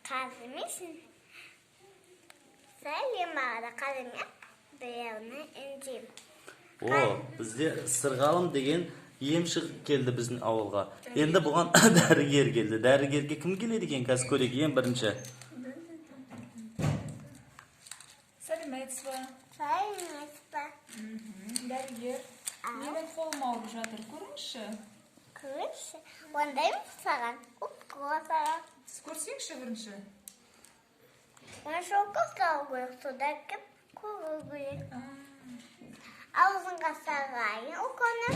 Қазымесін. Сәлем ағада қазымя. Біреуіне үндейм. Бізде Сырғалым деген емші келді біздің ауылға. Енді бұған дәрігер келді. Дәрігерге кім келеді екен, қазір көрейік ең бірінші. Сәлеметсіз ба? Сәлеметсіз ба? Дәрігер. Менің қолым ауырып жатыр, көріңізші. Көріңізші. Ондаймын саған. Укол саған. Сіз көрсеңізші бірінші. Мен укол салу керек, содан кім көру керек. Аузыңға салайын уколны.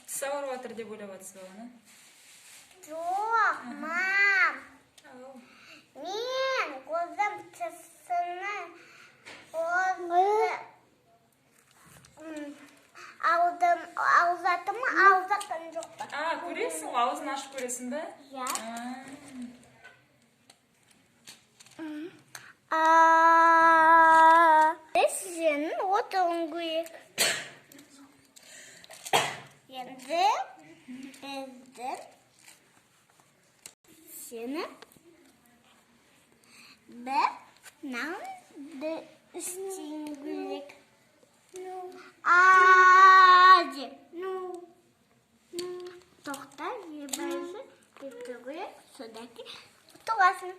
Тіс ауырып жатыр деп ойлап жатсыз ба оны? Жоқ, мам. Мен көзім тісіні аузатым аузатым жоқ па? Көресің ғой, аузын ашып көресің бе? Иә. Сенің отыруың керек. Енді біздің сені бір нанды істейін керек. Аде. Тоқта ебайсы епті керек. Содаки тұрасың.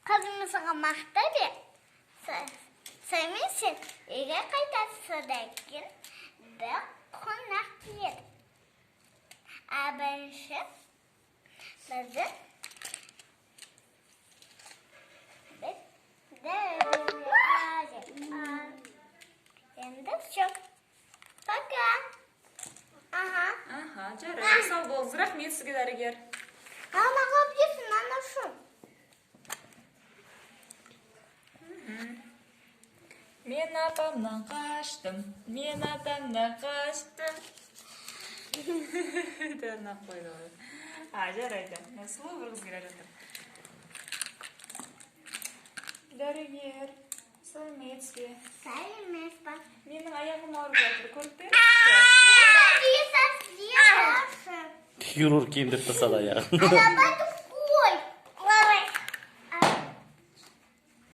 Қазымы саған мақта бе? Сәйменсен, еге қайтасы содакен бір қонақ келеді. Бірінші бізді енді все. Пока. Жарайды, сау болыңыз. Рахмет сізге, дәрігер. Мамаға білесің, анашым. Мен апамнан қаштым, мен атамнан қаштым. Дәрін ақ қойды ғой. Жарайды. Сұлу бір қыз келе жатыр. Дәрігер, сәлеметсіз бе? Сәлеметсіз ба? Менің аяғым ауырып жатыр, көріп пе? Хирург Хирург емдеп тастады аяғын. Арабайды